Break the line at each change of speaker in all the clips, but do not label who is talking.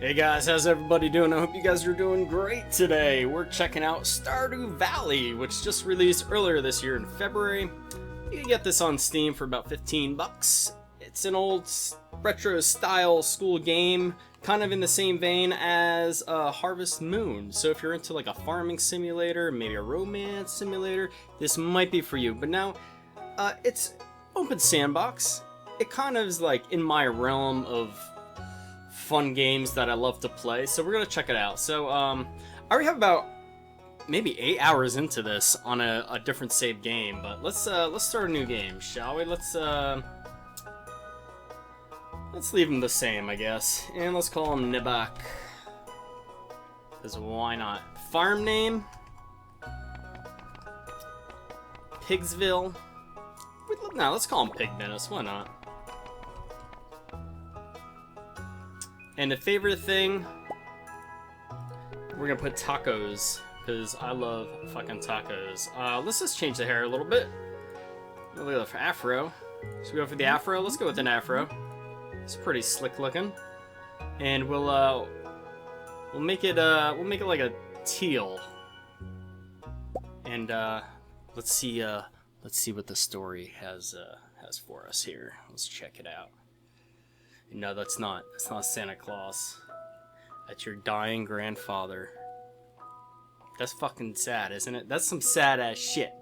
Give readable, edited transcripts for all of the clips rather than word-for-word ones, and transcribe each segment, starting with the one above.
Hey guys, how's everybody doing? I hope you guys are doing great today. We're checking out Stardew Valley, which just released earlier this year in February. You can get this on Steam for about 15 bucks. It's an old retro style school game, kind of in the same vein as Harvest Moon. So if you're into like a farming simulator, maybe a romance simulator, this might be for you. But now, it's open sandbox. It kind of is like in my realm of fun games that I love to play, so we're gonna check it out. So I already have about maybe 8 hours into this on a different save game, but let's start a new game, shall we? Let's leave them the same, I guess, and let's call him Nibak, because why not? Farm name Pigsville. No, let's call him Pig Menace. Why not? And the favorite thing, we're gonna put tacos, because I love fucking tacos. Let's just change the hair a little bit. Look at the afro. Should we go for the afro? Let's go with an afro. It's pretty slick looking. And we'll make it like a teal. And let's see what the story has for us here. Let's check it out. No, that's not Santa Claus. That's your dying grandfather. That's fucking sad, isn't it? That's some sad ass shit.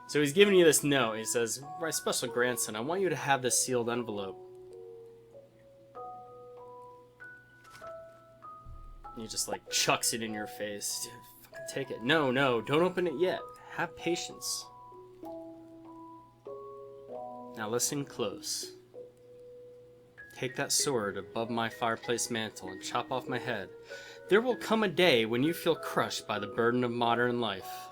So he's giving you this note. He says, "My special grandson, I want you to have this sealed envelope." And he just like chucks it in your face. Dude, fucking take it. No, don't open it yet. Have patience. Now listen close. Take that sword above my fireplace mantle and chop off my head. There will come a day when you feel crushed by the burden of modern life.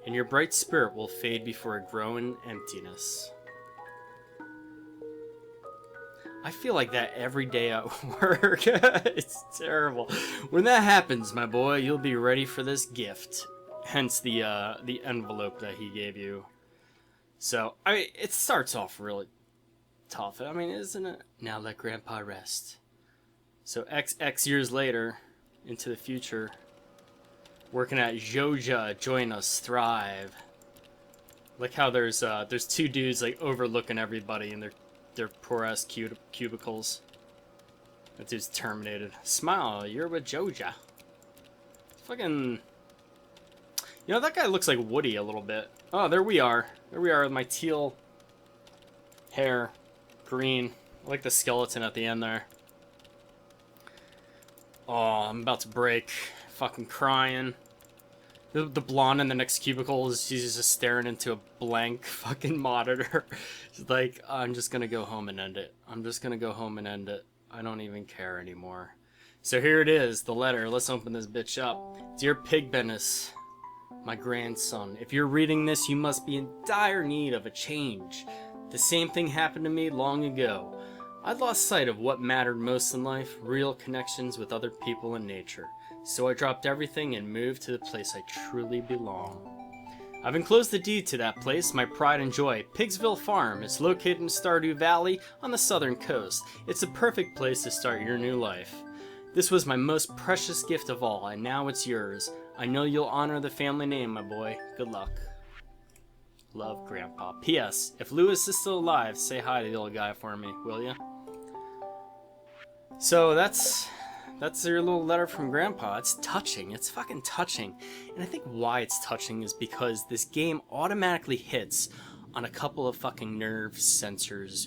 And your bright spirit will fade before a growing emptiness. I feel like that every day at work. It's terrible. When that happens, my boy, you'll be ready for this gift. Hence the envelope that he gave you. So, it starts off really tough. I mean, isn't it? Now let Grandpa rest. So, X years later, into the future, working at Joja, join us, thrive. Like how there's two dudes like overlooking everybody in their poor ass cubicles. That dude's terminated. Smile, you're with Joja. Fucking. You know, that guy looks like Woody a little bit. Oh, there we are. There we are with my teal hair. Green. I like the skeleton at the end there. Oh, I'm about to break. Fucking crying. The blonde in the next cubicle she's just staring into a blank fucking monitor. She's like, I'm just gonna go home and end it. I'm just gonna go home and end it. I don't even care anymore. So here it is, the letter. Let's open this bitch up. Dear Pig Menace, my grandson, if you're reading this, you must be in dire need of a change. The same thing happened to me long ago. I'd lost sight of what mattered most in life, real connections with other people and nature. So I dropped everything and moved to the place I truly belong. I've enclosed the deed to that place, my pride and joy. Pigsville Farm is located in Stardew Valley on the southern coast. It's a perfect place to start your new life. This was my most precious gift of all, and now it's yours. I know you'll honor the family name, my boy. Good luck. Love, Grandpa. P.S. If Lewis is still alive, say hi to the old guy for me, will ya? So that's your little letter from Grandpa. It's touching. It's fucking touching. And I think why it's touching is because this game automatically hits on a couple of fucking nerve sensors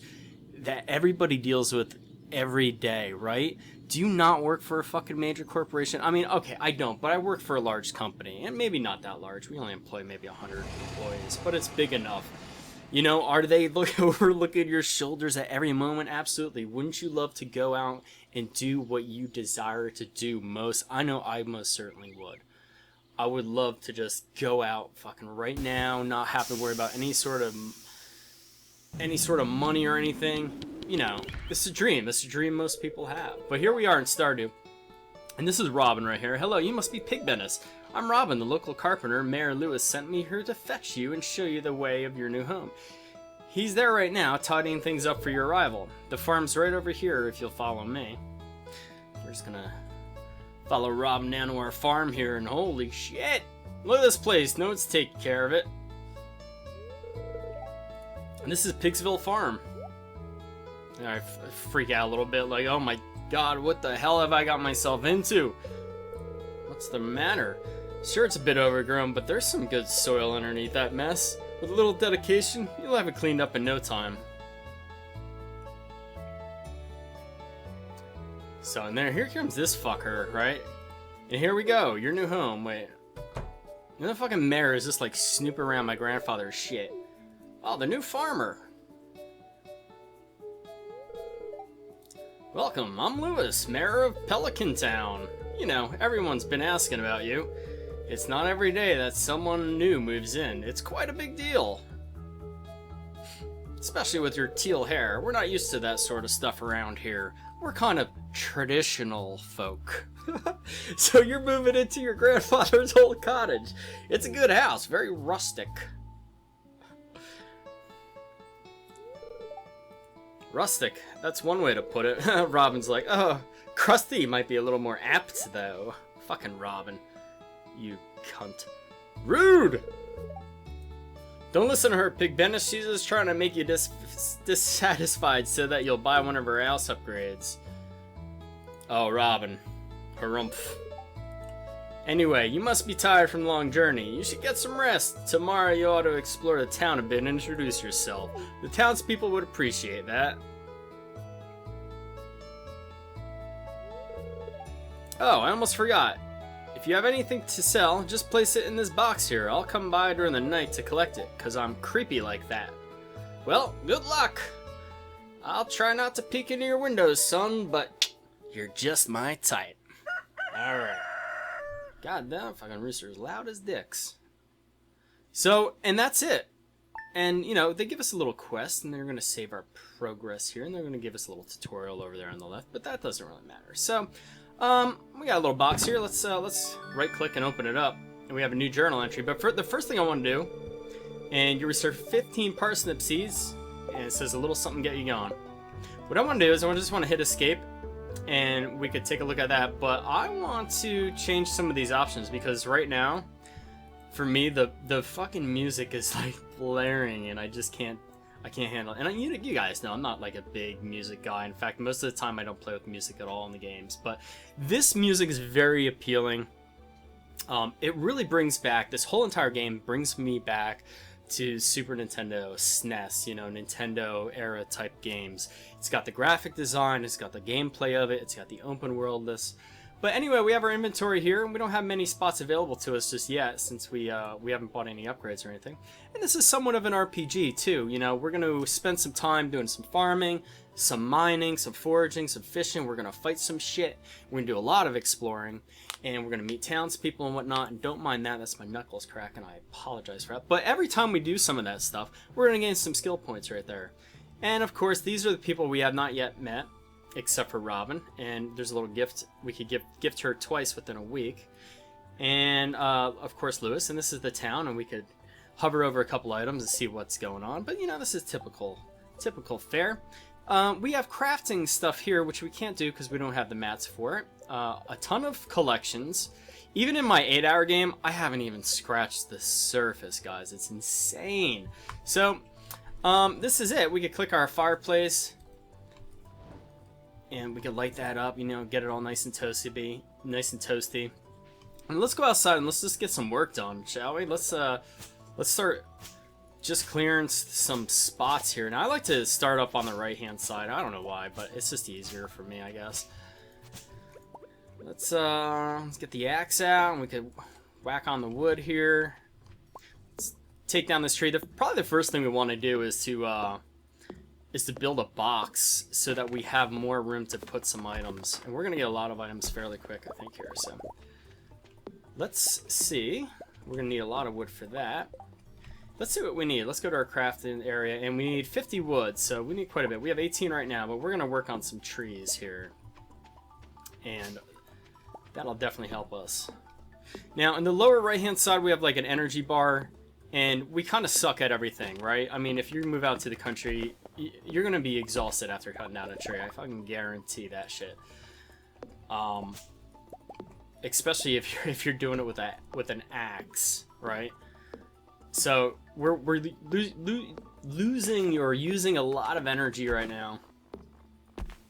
that everybody deals with every day, right? Do you not work for a fucking major corporation? I mean, okay, I don't, but I work for a large company, and maybe not that large. We only employ maybe 100 employees, but it's big enough. You know, are they overlooking your shoulders at every moment? Absolutely. Wouldn't you love to go out and do what you desire to do most? I know I most certainly would. I would love to just go out fucking right now, not have to worry about any sort of money or anything. You know, it's a dream. It's a dream most people have. But here we are in Stardew. And this is Robin right here. Hello, you must be Pig Menace. I'm Robin, the local carpenter. Mayor Lewis sent me here to fetch you and show you the way of your new home. He's there right now, tidying things up for your arrival. The farm's right over here if you'll follow me. We're just gonna follow Robin down to our farm here, and holy shit! Look at this place, no one's taking care of it. And this is Pigsville Farm. And I freak out a little bit, like, oh my god, what the hell have I got myself into? What's the matter? Sure, it's a bit overgrown, but there's some good soil underneath that mess. With a little dedication, you'll have it cleaned up in no time. So, and there, here comes this fucker, right? And here we go, your new home. Wait. The fucking mayor is just like snooping around my grandfather's shit. Oh, the new farmer. Welcome, I'm Lewis, mayor of Pelican Town. You know, everyone's been asking about you. It's not every day that someone new moves in. It's quite a big deal. Especially with your teal hair. We're not used to that sort of stuff around here. We're kind of traditional folk. So you're moving into your grandfather's old cottage. It's a good house, very rustic. Rustic, that's one way to put it. Robin's like, oh, crusty might be a little more apt though. Fucking Robin. You cunt. Rude! Don't listen to her, Pig Benish. She's just trying to make you dissatisfied so that you'll buy one of her house upgrades. Oh, Robin. Harumph. Anyway, you must be tired from the long journey. You should get some rest. Tomorrow you ought to explore the town a bit and introduce yourself. The townspeople would appreciate that. Oh, I almost forgot. If you have anything to sell, just place it in this box here. I'll come by during the night to collect it, cause I'm creepy like that. Well, good luck. I'll try not to peek into your windows, son, but you're just my type. Alright. God damn, fucking roosters, loud as dicks. So, and that's it. And, you know, they give us a little quest, and they're going to save our progress here, and they're going to give us a little tutorial over there on the left, but that doesn't really matter. So, we got a little box here. Let's right-click and open it up, and we have a new journal entry. But for the first thing I want to do, and you restore 15 parsnip seeds, and it says a little something get you going. What I want to do is I just want to hit escape, and we could take a look at that. But I want to change some of these options because right now, for me, the fucking music is like blaring, and I just can't handle it. And you guys know I'm not like a big music guy. In fact, most of the time I don't play with music at all in the games. But this music is very appealing. It really brings back, this whole entire game brings me back to Super Nintendo, SNES, you know, Nintendo era type games. It's got the graphic design, it's got the gameplay of it, it's got the open worldness. But anyway, we have our inventory here, and we don't have many spots available to us just yet, since we haven't bought any upgrades or anything. And this is somewhat of an RPG, too. You know, we're going to spend some time doing some farming, some mining, some foraging, some fishing. We're going to fight some shit. We're going to do a lot of exploring, and we're going to meet townspeople and whatnot, and don't mind that. That's my knuckles cracking. I apologize for that. But every time we do some of that stuff, we're going to gain some skill points right there. And, of course, these are the people we have not yet met, except for Robin, and there's a little gift we could gift her twice within a week, and of course Lewis, and this is the town, and we could hover over a couple items and see what's going on. But you know, this is typical fare. We have crafting stuff here, which we can't do because we don't have the mats for it. A ton of collections. Even in my 8-hour game, I haven't even scratched the surface, guys. It's insane. So this is it. We could click our fireplace, and we could light that up, you know, get it all nice and toasty. And let's go outside and let's just get some work done, shall we? Let's start just clearing some spots here. Now I like to start up on the right hand side. I don't know why, but it's just easier for me, I guess. Let's get the axe out, and we could whack on the wood here. Let's take down this tree. Probably the first thing we want to do is to build a box so that we have more room to put some items. And we're going to get a lot of items fairly quick, I think, here. So let's see. We're going to need a lot of wood for that. Let's see what we need. Let's go to our crafting area, and we need 50 wood, so we need quite a bit. We have 18 right now, but we're going to work on some trees here. And that'll definitely help us. Now, in the lower right-hand side, we have like an energy bar. And we kind of suck at everything, right? I mean, if you move out to the country, you're gonna be exhausted after cutting down a tree. I fucking guarantee that shit. Especially if you're doing it with an axe, right? So we're losing or using a lot of energy right now.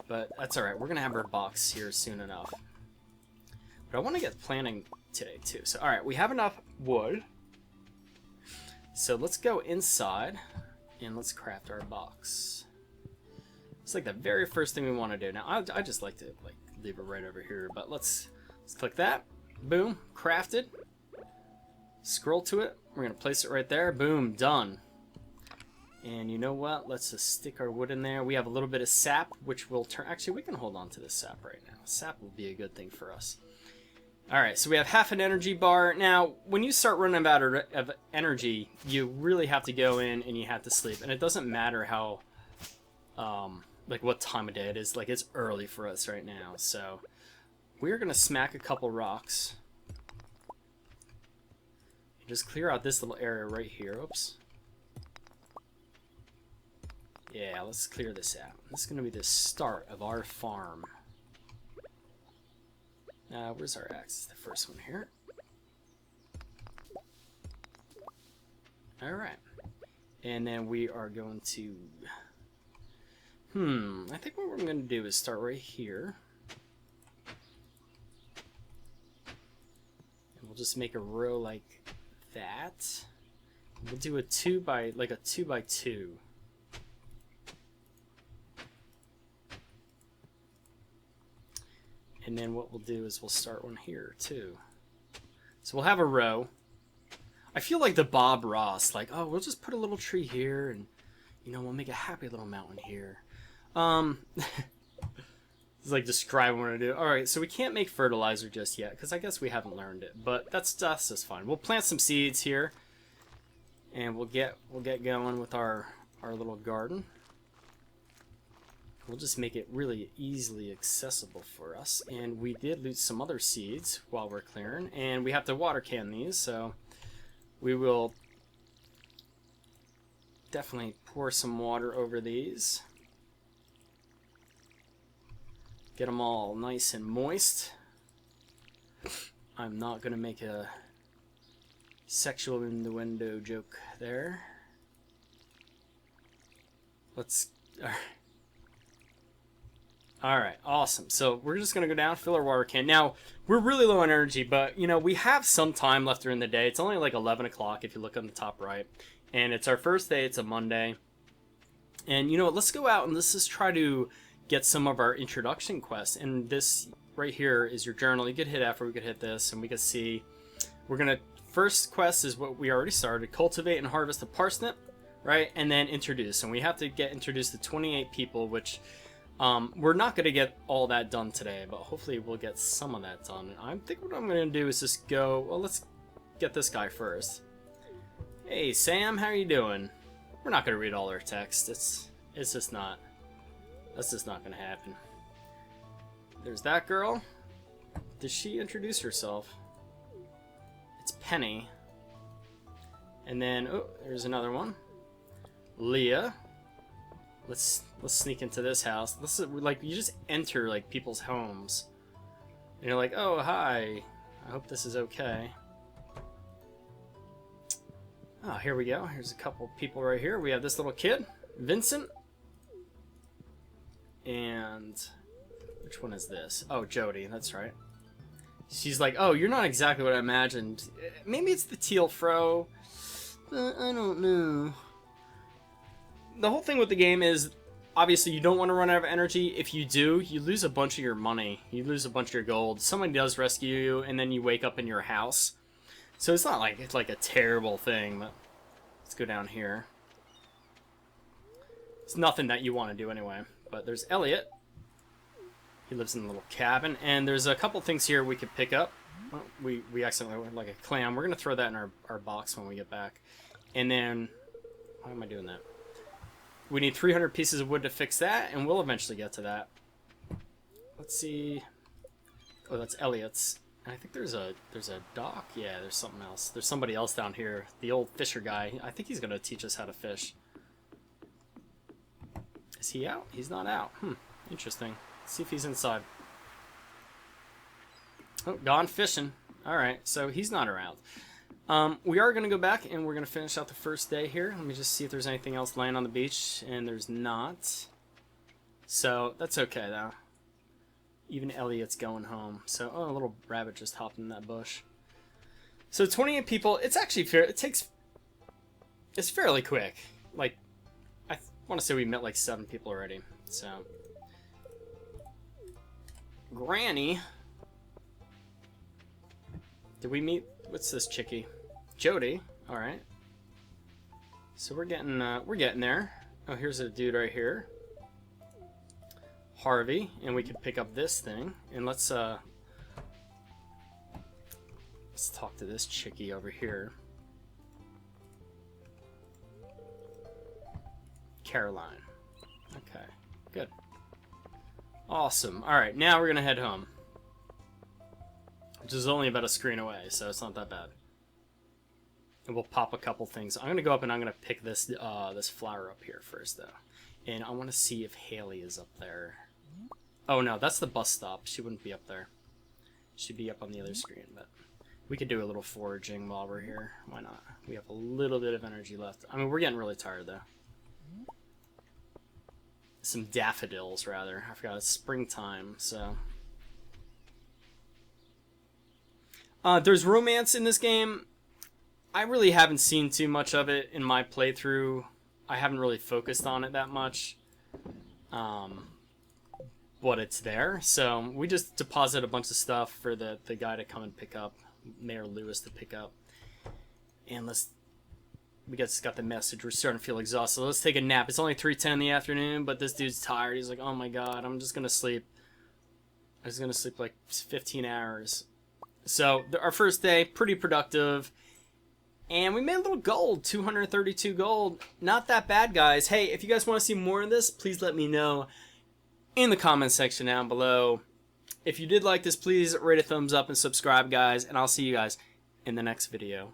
But that's all right. We're gonna have our box here soon enough. But I want to get planning today too. So all right, we have enough wood. So let's go inside and let's craft our box. It's like the very first thing we want to do. Now I just like to like leave it right over here, but let's click that. Boom, crafted. Scroll to it. We're gonna place it right there. Boom, done. And you know what? Let's just stick our wood in there. We have a little bit of sap, which will turn... Actually, we can hold on to this sap right now. Sap will be a good thing for us. Alright, so we have half an energy bar. Now, when you start running out of energy, you really have to go in and you have to sleep. And it doesn't matter how... like, what time of day it is. Like, it's early for us right now. So, we're going to smack a couple rocks. Just clear out this little area right here. Oops. Yeah, let's clear this out. This is going to be the start of our farm. Where's our axe? It's the first one here. Alright. And then we are going to... I think what we're going to do is start right here. And we'll just make a row like that. We'll do a 2 by 2. And then what we'll do is we'll start one here too. So we'll have a row. I feel like the Bob Ross, like, oh, we'll just put a little tree here and, you know, we'll make a happy little mountain here. It's like describing what I do. Alright, so we can't make fertilizer just yet, because I guess we haven't learned it. But that's just fine. We'll plant some seeds here. And we'll get going with our little garden. We'll just make it really easily accessible for us. And we did loot some other seeds while we're clearing. And we have to water can these, so we will definitely pour some water over these. Get them all nice and moist. I'm not going to make a sexual innuendo joke there. Let's... Alright, awesome. So we're just going to go down, fill our water can. Now, we're really low on energy, but, you know, we have some time left during the day. It's only like 11 o'clock if you look on the top right. And it's our first day. It's a Monday. And, you know what, let's go out and let's just try to get some of our introduction quests. And this right here is your journal. You could hit F or we could hit this, and we could see... We're going to... First quest is what we already started. Cultivate and harvest a parsnip, right? And then introduce. And we have to get introduced to 28 people, which... we're not going to get all that done today, but hopefully we'll get some of that done. I think what I'm going to do is just go... Well, let's get this guy first. Hey, Sam, how are you doing? We're not going to read all our text. It's just not... That's just not going to happen. There's that girl. Did she introduce herself? It's Penny. And then... Oh, there's another one. Leah. Let's sneak into this house. This is like you just enter like people's homes, and you're like, oh hi, I hope this is okay. Oh, here we go. Here's a couple people right here. We have this little kid, Vincent, and which one is this? Oh, Jody. That's right. She's like, oh, you're not exactly what I imagined. Maybe it's the teal fro. I don't know. The whole thing with the game is, obviously, you don't want to run out of energy. If you do, you lose a bunch of your money. You lose a bunch of your gold. Someone does rescue you, and then you wake up in your house. So it's not like it's like a terrible thing, but let's go down here. It's nothing that you want to do anyway. But there's Elliot. He lives in a little cabin, and there's a couple things here we could pick up. Well, we accidentally went like a clam. We're going to throw that in our box when we get back. And then, why am I doing that? We need 300 pieces of wood to fix that, and we'll eventually get to that. Let's see. Oh, that's Elliot's. And I think there's a dock. Yeah, there's something else. There's somebody else down here. The old fisher guy. I think he's gonna teach us how to fish. Is he out? He's not out. Interesting. Let's see if he's inside. Oh, gone fishing. Alright, so he's not around. We are going to go back and we're going to finish out the first day here. Let me just see if there's anything else laying on the beach. And there's not. So, that's okay though. Even Elliot's going home. So, oh, a little rabbit just hopped in that bush. So, 28 people. It's actually fair. It's fairly quick. Like, I want to say we met like 7 people already. So, Granny. Did we meet? What's this chickie? Jody. All right. So we're getting there. Oh, here's a dude right here. Harvey, and we can pick up this thing, and let's talk to this chickie over here. Caroline. Okay, good. Awesome. All right, now we're gonna head home. Which is only about a screen away, so it's not that bad. And we'll pop a couple things. I'm gonna go up and I'm gonna pick this this flower up here first, though. And I want to see if Haley is up there. Oh no, that's the bus stop. She wouldn't be up there. She'd be up on the other screen, but we could do a little foraging while we're here. Why not? We have a little bit of energy left. I mean, we're getting really tired, though. Some daffodils, rather. I forgot, it's springtime, so... there's romance in this game. I really haven't seen too much of it in my playthrough. I haven't really focused on it that much. But it's there. So we just deposit a bunch of stuff for the guy to come and pick up. Mayor Lewis to pick up. And we just got the message. We're starting to feel exhausted. Let's take a nap. It's only 3:10 in the afternoon, but this dude's tired. He's like, oh my god, I'm just going to sleep. I'm just going to sleep like 15 hours. So, our first day, pretty productive. And we made a little gold, 232 gold. Not that bad, guys. Hey, if you guys want to see more of this, please let me know in the comments section down below. If you did like this, please rate a thumbs up and subscribe, guys. And I'll see you guys in the next video.